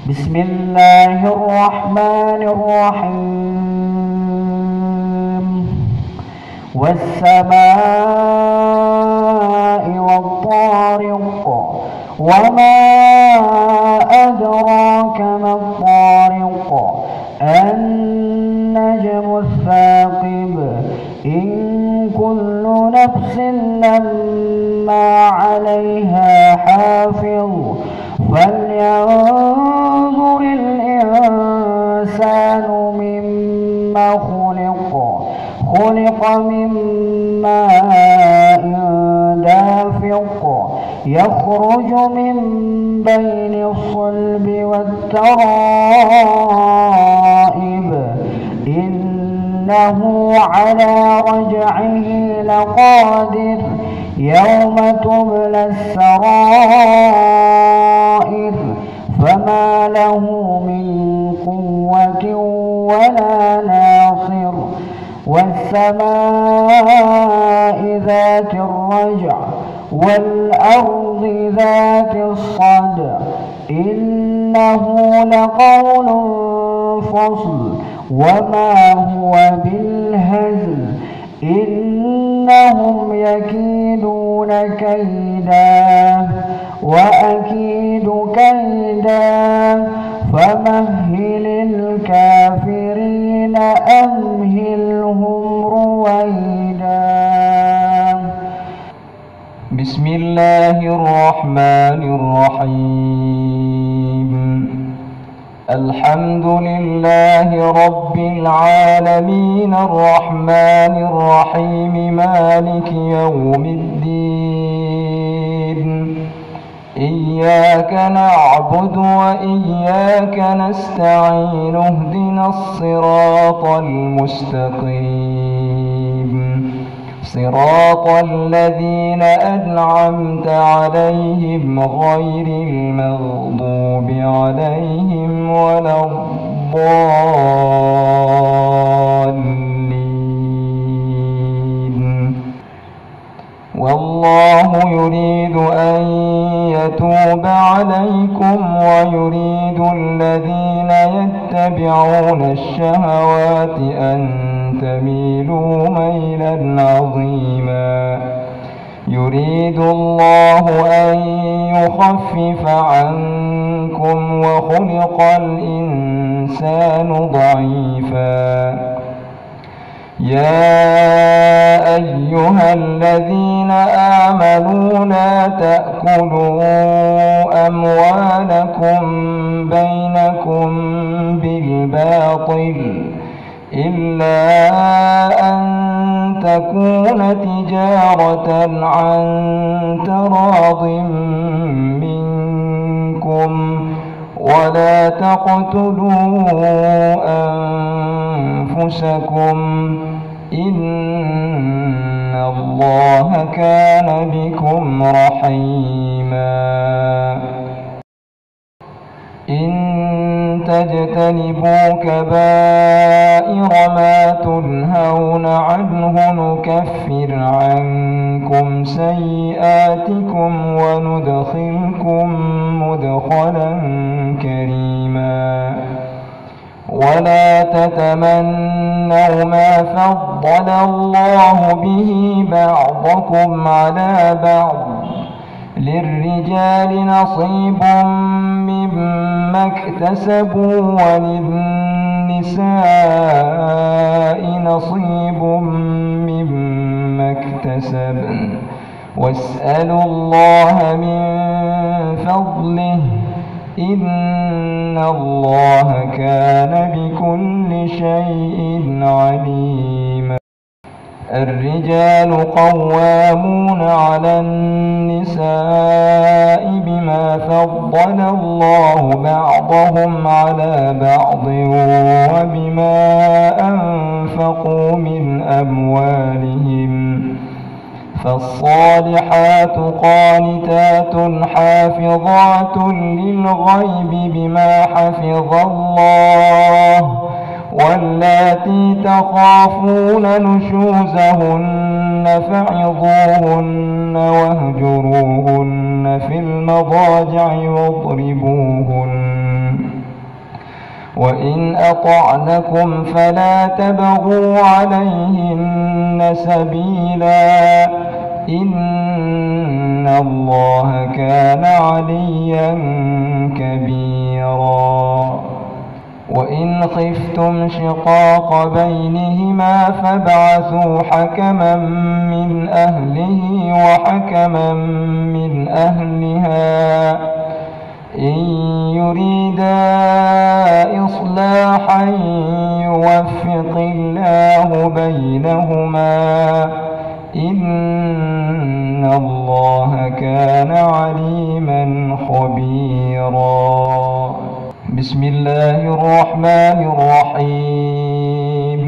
بسم الله الرحمن الرحيم والسماء والطارق وما أدراك ما الطارق النجم الثاقب إن كل نفس لما عليها حافظ فلينظر الإنسان مما خلق من ماء دافق يخرج من بين الصلب والترائب إنه على رجعه لقادر يوم تبلى السرائر فما له من قوة ولا ناصر والسماء ذات الرجع والأرض ذات الصدع إنه لقول فصل وما هو بالهزل إنهم يكيدون كيدا وأكيد كيدا فمهل الكافرين أمهلهم رويدا. بسم الله الرحمن الرحيم الحمد لله رب العالمين الرحمن الرحيم مالك يوم الدين إياك نعبد وإياك نستعين اهدنا الصراط المستقيم صراط الذين أنعمت عليهم غير المغضوب عليهم ولا الضالين والله يريد أن يتوب عليكم ويريد الذين يتبعون الشهوات أن تميلوا ميلا عظيما يريد الله أن يخفف عنكم وخلق الإنسان ضعيفا يا أيها الذين آمنوا لا تأكلوا أموالكم بينكم بالباطل إلا أن تكون تجارة عن تراض منكم ولا تقتلوا أنفسكم إن الله كان بكم رحيما إن تجتنبوا كبائر ما تنهون عنه نكفر عنكم سيئاتكم وندخلكم مدخلا كريما ولا تتمنوا ما فضل الله به بعضكم على بعض للرجال نصيب مما اكتسبوا وللنساء نصيب مما اكتسبن واسألوا الله من فضله إن الله كان بكل شيء عليما الرجال قوامون على النساء بما فضل الله بعضهم على بعض وبما أنفقوا من أموالهم فالصالحات قانتات حافظات للغيب بما حفظ الله واللاتي تخافون نشوزهن فعظوهن واهجروهن في المضاجع واضربوهن وإن أطعنكم فلا تبغوا عليهن سبيلا إن الله كان عليا كبيرا وإن خفتم شقاق بينهما فابعثوا حكما من أهله وحكما من أهلها إن يريدا إصلاحا يوفق الله بينهما إن الله كان عليما خبيرا. بسم الله الرحمن الرحيم.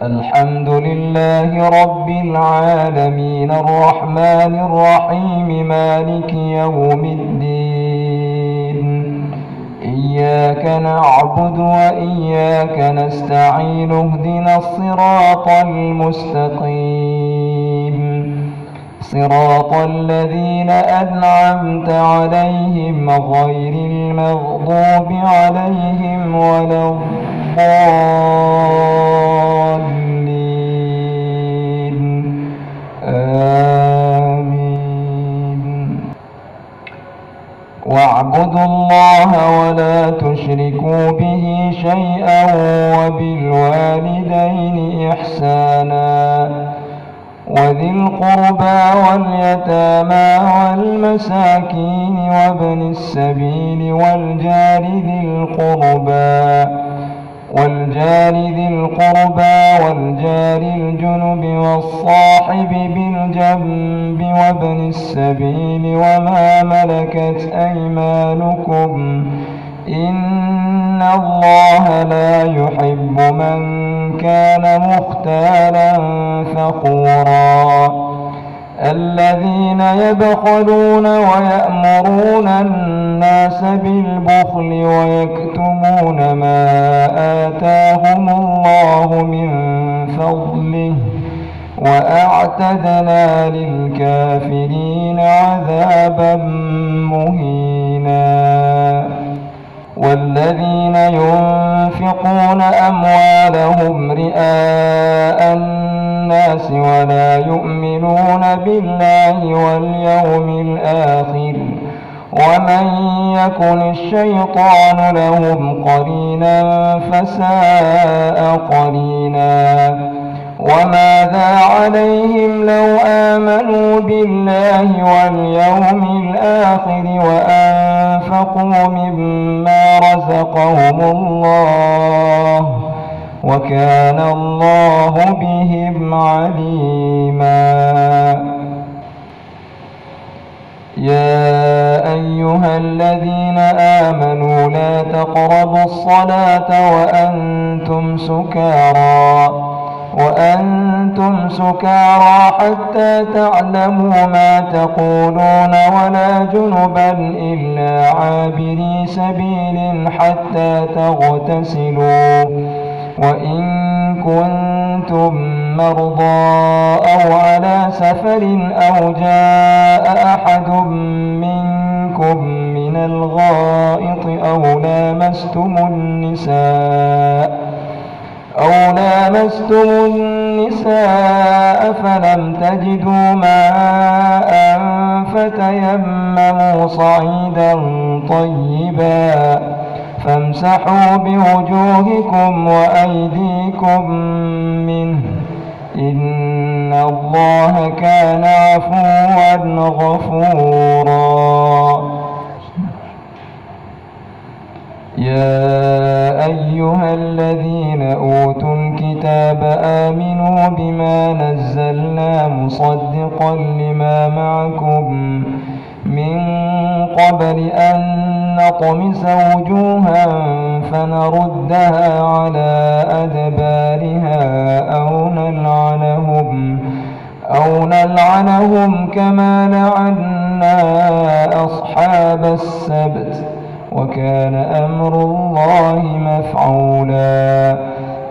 الحمد لله رب العالمين الرحمن الرحيم مالك يوم الدين إياك نعبد وإياك نستعين اهدنا الصراط المستقيم صراط الذين أنعمت عليهم غير المغضوب عليهم ولا الضالين آمين. واعبدوا الله ولا تشركوا به شيئا وبالوالدين إحسانا وذي القربى واليتامى والمساكين وابن السبيل والجار ذي القربى والجار الجنب والصاحب بالجنب وابن السبيل وما ملكت أيمانكم إن الله لا يحب من كان مختالا فخورا. الذين يبخلون ويأمرون الناس بالبخل ويكتمون ما آتاهم الله من فضله وأعتدنا للكافرين عذابا مهينا. والذين ينفقون أموالهم رئاء الناس ولا يؤمنون بالله واليوم الآخر ومن يكن الشيطان لهم قرينا فساء قرينا. وماذا عليهم لو آمنوا بالله واليوم الآخر وأنفقوا مما رزقهم الله وكان الله بهم عليما. يا أيها الذين آمنوا لا تقربوا الصلاة وأنتم سكارى حتى تعلموا ما تقولون ولا جنبا إلا عابري سبيل حتى تغتسلوا وإن كنتم مرضى أو على سفر أو جاء أحد منكم من الغائط أو لامستم النساء فلم تجدوا ماء فتيمموا صعيدا طيبا فامسحوا بوجوهكم وأيديكم منه إن الله كان عفوا غفورا. يا أيها الذين أوتوا الكتاب آمنوا بما نزلنا مصدقا لما معكم من قبل أن نطمس وجوها فنردها على أدبارها أو نلعنهم كما لعنا أصحاب السبت وكان أمر الله مفعولا.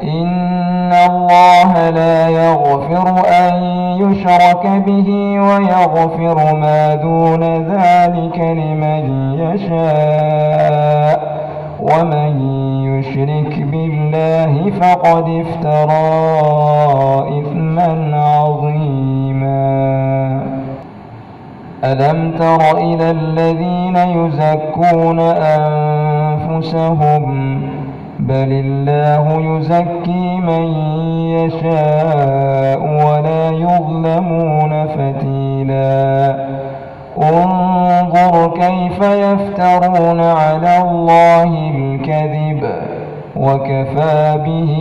إن الله لا يغفر أن يشرك به ويغفر ما دون ذلك لمن يشاء ومن يشرك بالله فقد افترى إثما عظيما. ألم تر إلى الذين يزكون أنفسهم بل الله يزكي من يشاء ولا يظلمون فتيلا. انظر كيف يفترون على الله الكذب وكفى به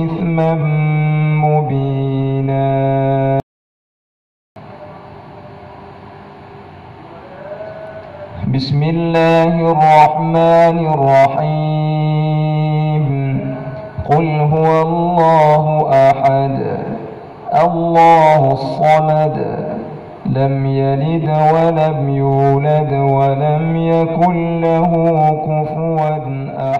إثما مبينا. بسم الله الرحمن الرحيم. قل هو الله أحد الله الصمد لم يلد ولم يولد ولم يكن له كفوا أحد.